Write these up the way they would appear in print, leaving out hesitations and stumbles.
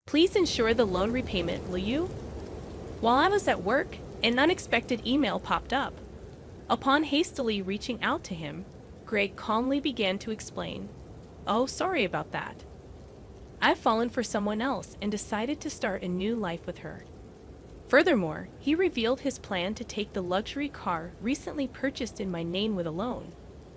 Please ensure the loan repayment, will you? While I was at work, an unexpected email popped up. Upon hastily reaching out to him, Greg calmly began to explain, "Oh, sorry about that. I've fallen for someone else and decided to start a new life with her." Furthermore, he revealed his plan to take the luxury car recently purchased in my name with a loan.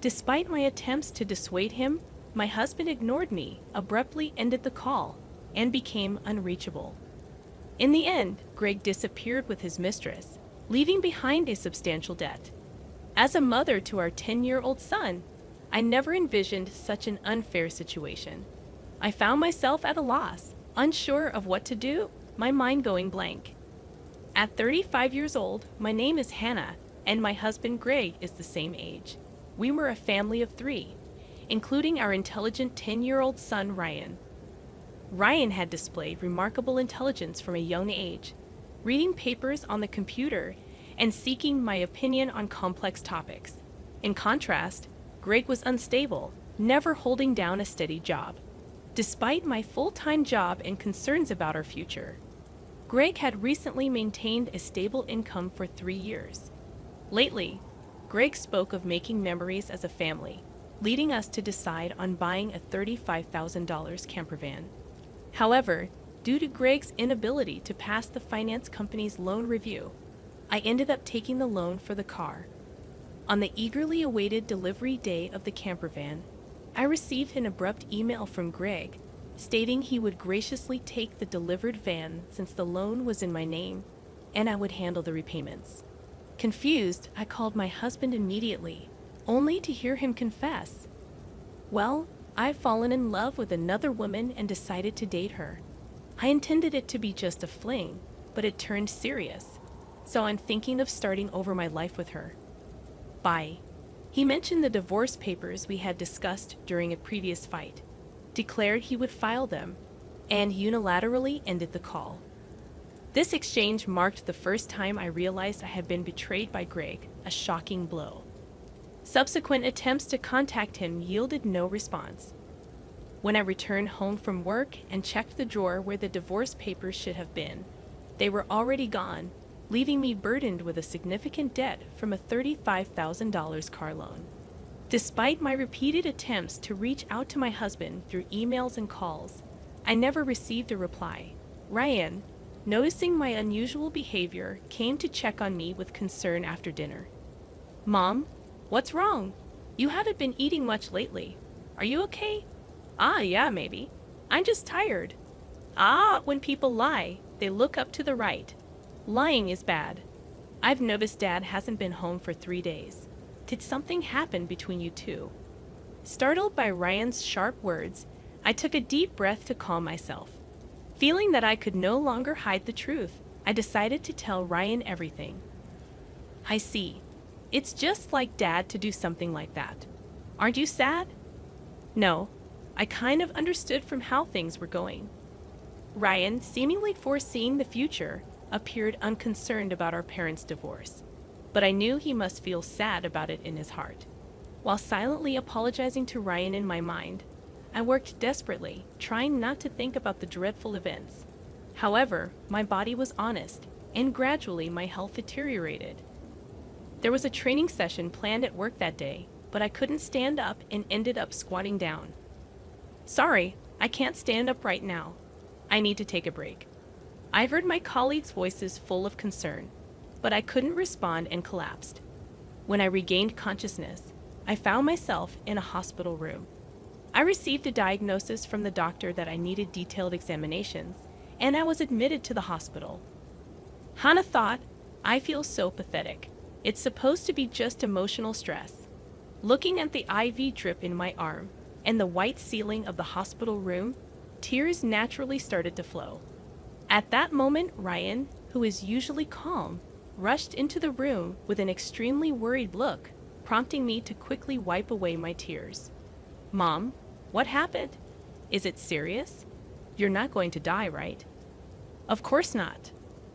Despite my attempts to dissuade him, my husband ignored me, abruptly ended the call, and became unreachable. In the end, Greg disappeared with his mistress, leaving behind a substantial debt. As a mother to our 10-year-old son, I never envisioned such an unfair situation. I found myself at a loss, unsure of what to do, my mind going blank. At 35 years old, my name is Hannah, and my husband Greg is the same age. We were a family of 3, including our intelligent 10-year-old son Ryan. Ryan had displayed remarkable intelligence from a young age, reading papers on the computer and seeking my opinion on complex topics. In contrast, Greg was unstable, never holding down a steady job. Despite my full-time job and concerns about our future, Greg had recently maintained a stable income for 3 years. Lately, Greg spoke of making memories as a family, leading us to decide on buying a $35,000 camper van. However, due to Greg's inability to pass the finance company's loan review, I ended up taking the loan for the car. On the eagerly awaited delivery day of the camper van, I received an abrupt email from Greg stating he would graciously take the delivered van since the loan was in my name, and I would handle the repayments. Confused, I called my husband immediately, only to hear him confess, "Well, I've fallen in love with another woman and decided to date her. I intended it to be just a fling, but it turned serious, so I'm thinking of starting over my life with her. Bye." He mentioned the divorce papers we had discussed during a previous fight, declared he would file them, and unilaterally ended the call. This exchange marked the first time I realized I had been betrayed by Greg, a shocking blow. Subsequent attempts to contact him yielded no response. When I returned home from work and checked the drawer where the divorce papers should have been, they were already gone, leaving me burdened with a significant debt from a $35,000 car loan. Despite my repeated attempts to reach out to my husband through emails and calls, I never received a reply. Ryan, noticing my unusual behavior, came to check on me with concern after dinner. "Mom, what's wrong? You haven't been eating much lately. Are you okay?" Yeah, maybe. I'm just tired." When people lie, they look up to the right. Lying is bad. I've noticed Dad hasn't been home for 3 days. Did something happen between you two?" Startled by Ryan's sharp words, I took a deep breath to calm myself. Feeling that I could no longer hide the truth, I decided to tell Ryan everything. "I see. It's just like Dad to do something like that. Aren't you sad?" "No. I kind of understood from how things were going." Ryan, seemingly foreseeing the future, appeared unconcerned about our parents' divorce, but I knew he must feel sad about it in his heart. While silently apologizing to Ryan in my mind, I worked desperately, trying not to think about the dreadful events. However, my body was honest, and gradually my health deteriorated. There was a training session planned at work that day, but I couldn't stand up and ended up squatting down. "Sorry, I can't stand up right now. I need to take a break." I heard my colleagues' voices full of concern, but I couldn't respond and collapsed. When I regained consciousness, I found myself in a hospital room. I received a diagnosis from the doctor that I needed detailed examinations, and I was admitted to the hospital. Hannah thought, "I feel so pathetic. It's supposed to be just emotional stress." Looking at the IV drip in my arm and the white ceiling of the hospital room, tears naturally started to flow. At that moment, Ryan, who is usually calm, rushed into the room with an extremely worried look, prompting me to quickly wipe away my tears. "Mom, what happened? Is it serious? You're not going to die, right?" "Of course not.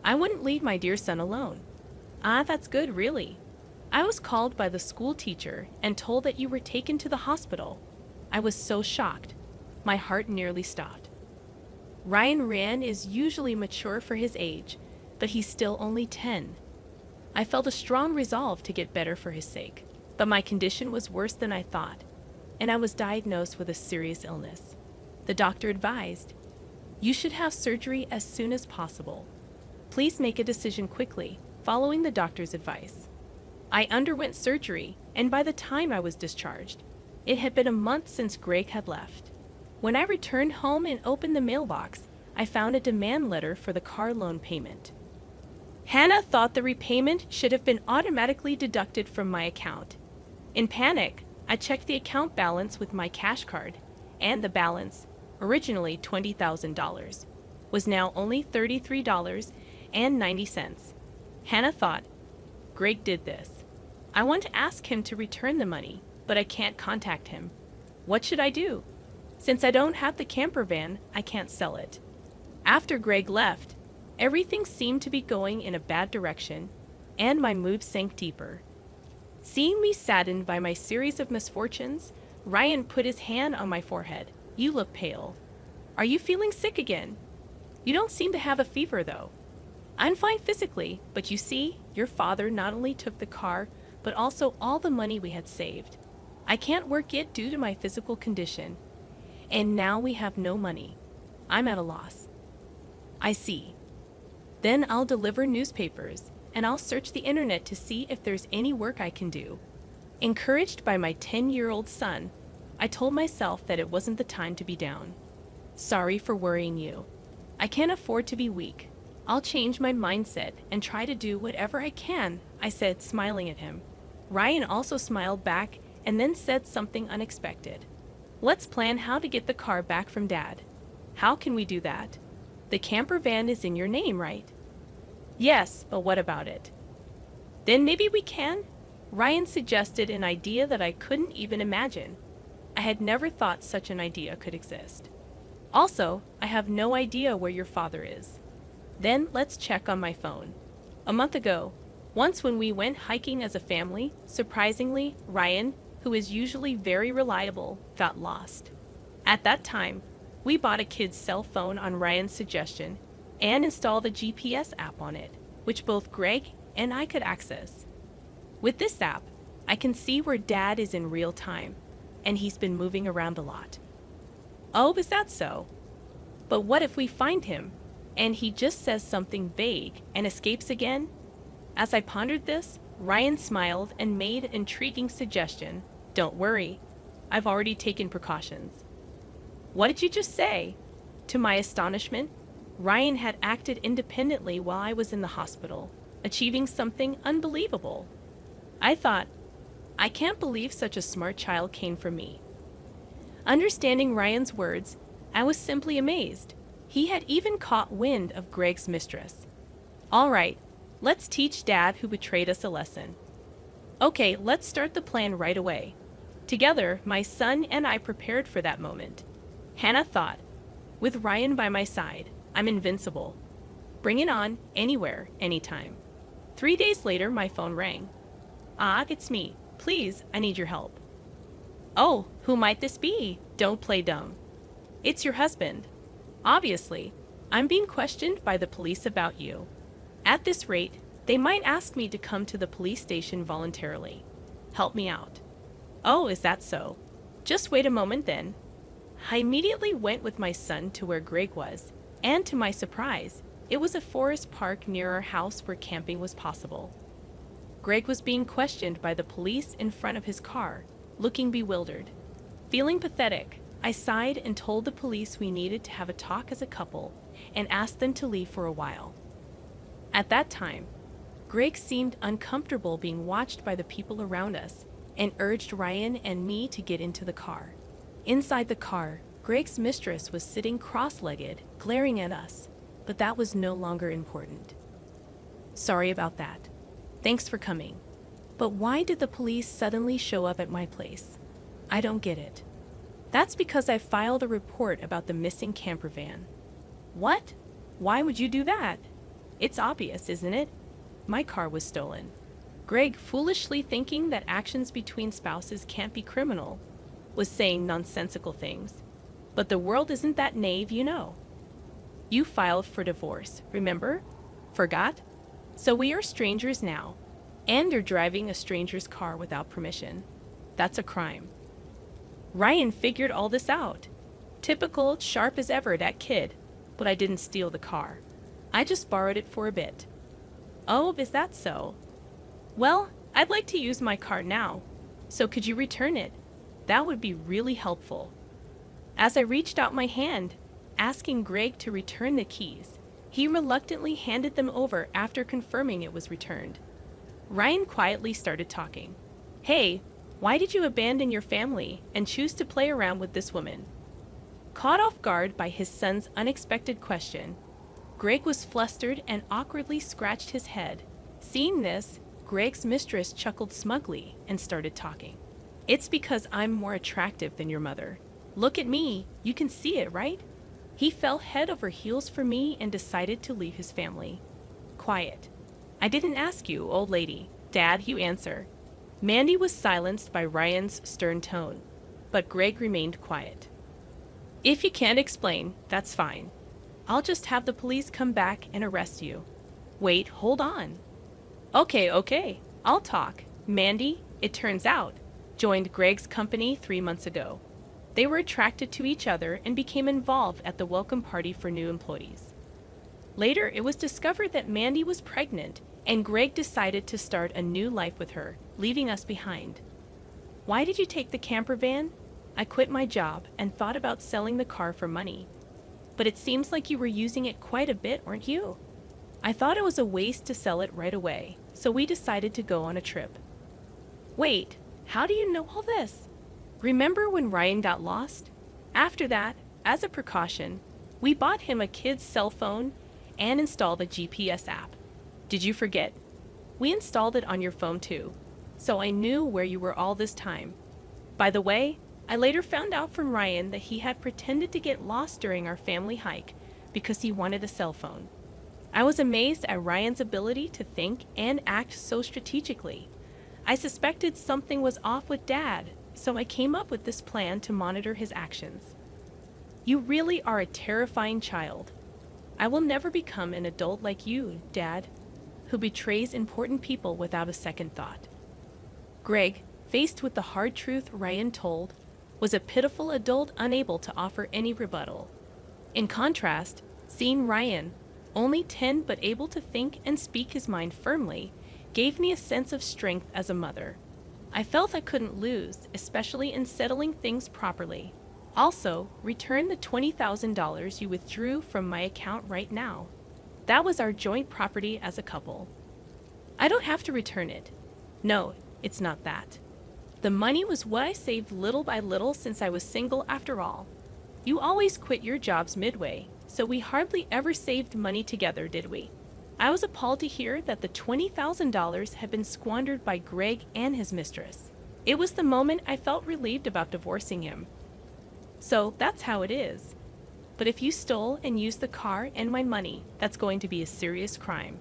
I wouldn't leave my dear son alone." That's good, really. I was called by the school teacher and told that you were taken to the hospital." I was so shocked. My heart nearly stopped. Ryan Rand is usually mature for his age, but he's still only 10. I felt a strong resolve to get better for his sake, but my condition was worse than I thought, and I was diagnosed with a serious illness. The doctor advised, "You should have surgery as soon as possible. Please make a decision quickly, following the doctor's advice." I underwent surgery, and by the time I was discharged, it had been a month since Greg had left. When I returned home and opened the mailbox, I found a demand letter for the car loan payment. Hannah thought the repayment should have been automatically deducted from my account. In panic, I checked the account balance with my cash card, and the balance, originally $20,000, was now only $33.90. Hannah thought, Greg did this. I want to ask him to return the money, but I can't contact him. What should I do? Since I don't have the camper van, I can't sell it. After Greg left, everything seemed to be going in a bad direction, and my mood sank deeper. Seeing me saddened by my series of misfortunes, Ryan put his hand on my forehead. "You look pale. Are you feeling sick again? You don't seem to have a fever, though." "I'm fine physically, but you see, your father not only took the car, but also all the money we had saved. I can't work yet due to my physical condition, and now we have no money. I'm at a loss." "I see. Then I'll deliver newspapers, and I'll search the internet to see if there's any work I can do." Encouraged by my 10-year-old son, I told myself that it wasn't the time to be down. "Sorry for worrying you. I can't afford to be weak. I'll change my mindset and try to do whatever I can," I said, smiling at him. Ryan also smiled back and then said something unexpected. "Let's plan how to get the car back from Dad." "How can we do that? The camper van is in your name, right?" "Yes, but what about it?" "Then maybe we can?" Ryan suggested an idea that I couldn't even imagine. I had never thought such an idea could exist. "Also, I have no idea where your father is." "Then let's check on my phone. A month ago, once when we went hiking as a family, surprisingly, Ryan, who is usually very reliable, got lost. At that time, we bought a kid's cell phone on Ryan's suggestion and installed a GPS app on it, which both Greg and I could access. With this app, I can see where Dad is in real time, and he's been moving around a lot." "Oh, is that so? But what if we find him, and he just says something vague and escapes again?" As I pondered this, Ryan smiled and made an intriguing suggestion. "Don't worry, I've already taken precautions." "What did you just say?" To my astonishment, Ryan had acted independently while I was in the hospital, achieving something unbelievable. I thought, I can't believe such a smart child came from me. Understanding Ryan's words, I was simply amazed. He had even caught wind of Greg's mistress. "All right, let's teach Dad, who betrayed us, a lesson." "Okay, let's start the plan right away." Together, my son and I prepared for that moment. Hannah thought, "With Ryan by my side, I'm invincible. Bring it on, anywhere, anytime." 3 days later, my phone rang. "Ah, it's me. Please, I need your help." "Oh, who might this be? Don't play dumb." "It's your husband. Obviously, I'm being questioned by the police about you. At this rate, they might ask me to come to the police station voluntarily. Help me out." "Oh, is that so? Just wait a moment then." I immediately went with my son to where Greg was, and to my surprise, it was a forest park near our house where camping was possible. Greg was being questioned by the police in front of his car, looking bewildered. Feeling pathetic, I sighed and told the police we needed to have a talk as a couple and asked them to leave for a while. At that time, Greg seemed uncomfortable being watched by the people around us and urged Ryan and me to get into the car. Inside the car, Greg's mistress was sitting cross-legged, glaring at us, but that was no longer important. "Sorry about that. Thanks for coming. But why did the police suddenly show up at my place? I don't get it." "That's because I filed a report about the missing camper van." "What? Why would you do that? It's obvious, isn't it? My car was stolen." Greg, foolishly thinking that actions between spouses can't be criminal, was saying nonsensical things. But the world isn't that naive, you know. You filed for divorce, remember? Forgot? So we are strangers now. And you're driving a stranger's car without permission. That's a crime. Ryan figured all this out. Typical, sharp as ever, that kid. But I didn't steal the car. I just borrowed it for a bit. Oh, is that so? Well, I'd like to use my car now. So could you return it? That would be really helpful. As I reached out my hand, asking Greg to return the keys, he reluctantly handed them over after confirming it was returned. Ryan quietly started talking. Hey, why did you abandon your family and choose to play around with this woman? Caught off guard by his son's unexpected question, Greg was flustered and awkwardly scratched his head. Seeing this, Greg's mistress chuckled smugly and started talking. It's because I'm more attractive than your mother. Look at me, you can see it, right? He fell head over heels for me and decided to leave his family. Quiet. I didn't ask you, old lady. Dad, you answer. Mandy was silenced by Ryan's stern tone, but Greg remained quiet. If you can't explain, that's fine. I'll just have the police come back and arrest you. Wait, hold on. Okay, I'll talk. Mandy, it turns out, joined Greg's company 3 months ago. They were attracted to each other and became involved at the welcome party for new employees. Later, it was discovered that Mandy was pregnant, and Greg decided to start a new life with her, leaving us behind. Why did you take the camper van? I quit my job and thought about selling the car for money. But it seems like you were using it quite a bit, weren't you? I thought it was a waste to sell it right away, so we decided to go on a trip. Wait, how do you know all this? Remember when Ryan got lost? After that, as a precaution, we bought him a kid's cell phone and installed a GPS app. Did you forget? We installed it on your phone too, so I knew where you were all this time. By the way, I later found out from Ryan that he had pretended to get lost during our family hike because he wanted a cell phone. I was amazed at Ryan's ability to think and act so strategically. I suspected something was off with Dad, so I came up with this plan to monitor his actions. You really are a terrifying child. I will never become an adult like you, Dad, who betrays important people without a second thought. Greg, faced with the hard truth Ryan told, was a pitiful adult unable to offer any rebuttal. In contrast, seeing Ryan, only 10 but able to think and speak his mind firmly, gave me a sense of strength as a mother. I felt I couldn't lose, especially in settling things properly. Also, return the $20,000 you withdrew from my account right now. That was our joint property as a couple. I don't have to return it. No, it's not that. The money was what I saved little by little since I was single after all. You always quit your jobs midway, so we hardly ever saved money together, did we? I was appalled to hear that the $20,000 had been squandered by Greg and his mistress. It was the moment I felt relieved about divorcing him. So that's how it is. But if you stole and used the car and my money, that's going to be a serious crime.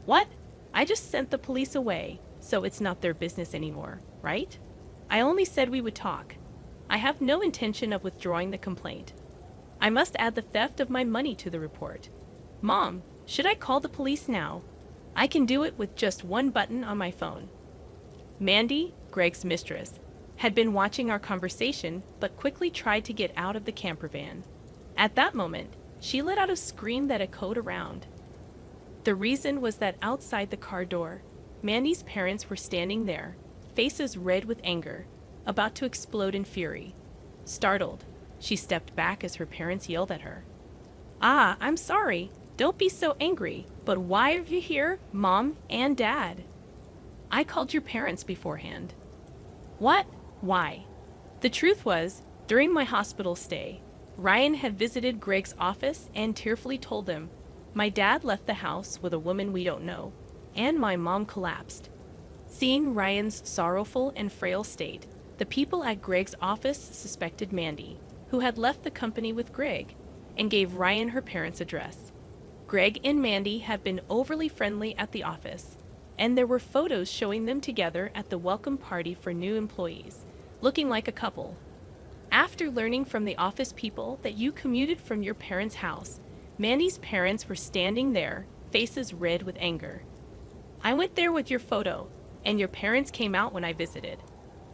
What? I just sent the police away, so it's not their business anymore, right? I only said we would talk. I have no intention of withdrawing the complaint. I must add the theft of my money to the report. Mom, should I call the police now? I can do it with just one button on my phone. Mandy, Greg's mistress, had been watching our conversation but quickly tried to get out of the camper van. At that moment, she let out a scream that echoed around. The reason was that outside the car door, Mandy's parents were standing there, faces red with anger, about to explode in fury. Startled, she stepped back as her parents yelled at her. Ah, I'm sorry. Don't be so angry. But why are you here, Mom and Dad? I called your parents beforehand. What? Why? The truth was, during my hospital stay, Ryan had visited Greg's office and tearfully told him, my dad left the house with a woman we don't know, and my mom collapsed. Seeing Ryan's sorrowful and frail state, the people at Greg's office suspected Mandy, who had left the company with Greg, and gave Ryan her parents' address. Greg and Mandy had been overly friendly at the office, and there were photos showing them together at the welcome party for new employees, looking like a couple. After learning from the office people that you commuted from your parents' house, Mandy's parents were standing there, faces red with anger. I went there with your photo, and your parents came out when I visited.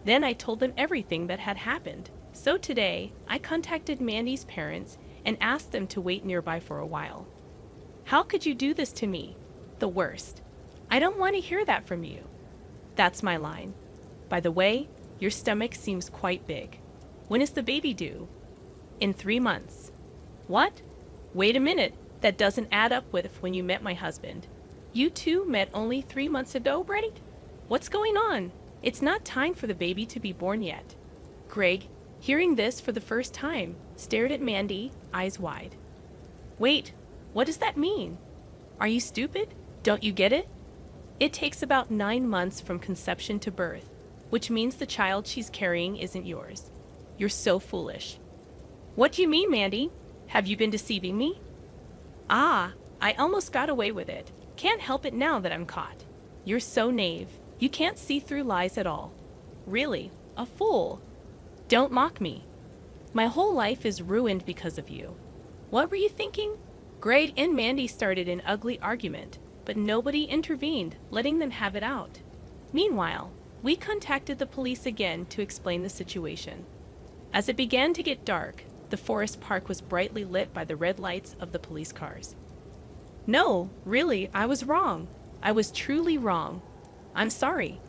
Then I told them everything that had happened. So today, I contacted Mandy's parents and asked them to wait nearby for a while. How could you do this to me? The worst. I don't want to hear that from you. That's my line. By the way, your stomach seems quite big. When is the baby due? In 3 months. What? Wait a minute. That doesn't add up with when you met my husband. You two met only 3 months ago, right? What's going on? It's not time for the baby to be born yet. Greg, hearing this for the first time, stared at Mandy, eyes wide. Wait, what does that mean? Are you stupid? Don't you get it? It takes about 9 months from conception to birth, which means the child she's carrying isn't yours. You're so foolish. What do you mean, Mandy? Have you been deceiving me? Ah, I almost got away with it. Can't help it now that I'm caught. You're so naive. You can't see through lies at all. Really, a fool. Don't mock me. My whole life is ruined because of you. What were you thinking? Greg and Mandy started an ugly argument, but nobody intervened, letting them have it out. Meanwhile, we contacted the police again to explain the situation. As it began to get dark, the forest park was brightly lit by the red lights of the police cars. No, really, I was wrong. I was truly wrong. I'm sorry.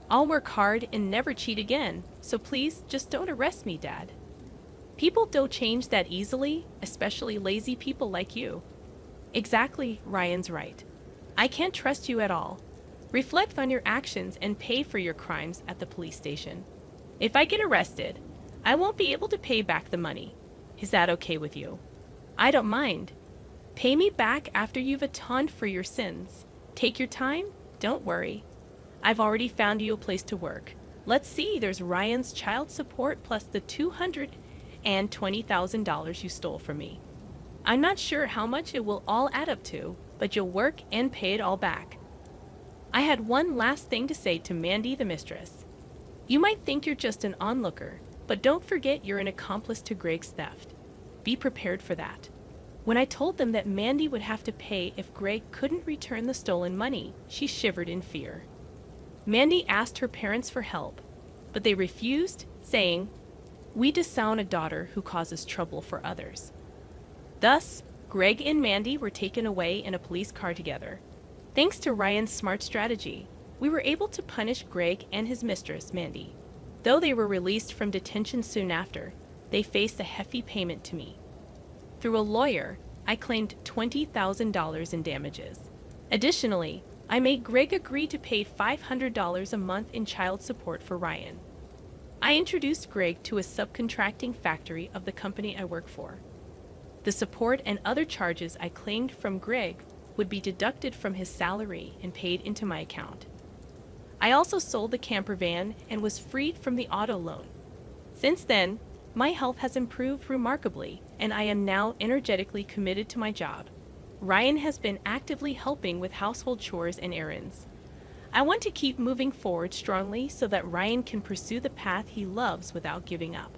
I'll work hard and never cheat again, so please just don't arrest me, Dad. People don't change that easily, especially lazy people like you. Exactly, Ryan's right. I can't trust you at all. Reflect on your actions and pay for your crimes at the police station. If I get arrested, I won't be able to pay back the money. Is that okay with you? I don't mind. Pay me back after you've atoned for your sins. Take your time, don't worry. I've already found you a place to work. Let's see, there's Ryan's child support plus the $220,000 you stole from me. I'm not sure how much it will all add up to, but you'll work and pay it all back. I had one last thing to say to Mandy the mistress. You might think you're just an onlooker, but don't forget you're an accomplice to Greg's theft. Be prepared for that. When I told them that Mandy would have to pay if Greg couldn't return the stolen money, she shivered in fear. Mandy asked her parents for help, but they refused, saying, "We disown a daughter who causes trouble for others." Thus, Greg and Mandy were taken away in a police car together. Thanks to Ryan's smart strategy, we were able to punish Greg and his mistress, Mandy. Though they were released from detention soon after, they faced a hefty payment to me. Through a lawyer, I claimed $20,000 in damages. Additionally, I made Greg agree to pay $500 a month in child support for Ryan. I introduced Greg to a subcontracting factory of the company I work for. The support and other charges I claimed from Greg would be deducted from his salary and paid into my account. I also sold the camper van and was freed from the auto loan. Since then, my health has improved remarkably, and I am now energetically committed to my job. Ryan has been actively helping with household chores and errands. I want to keep moving forward strongly so that Ryan can pursue the path he loves without giving up.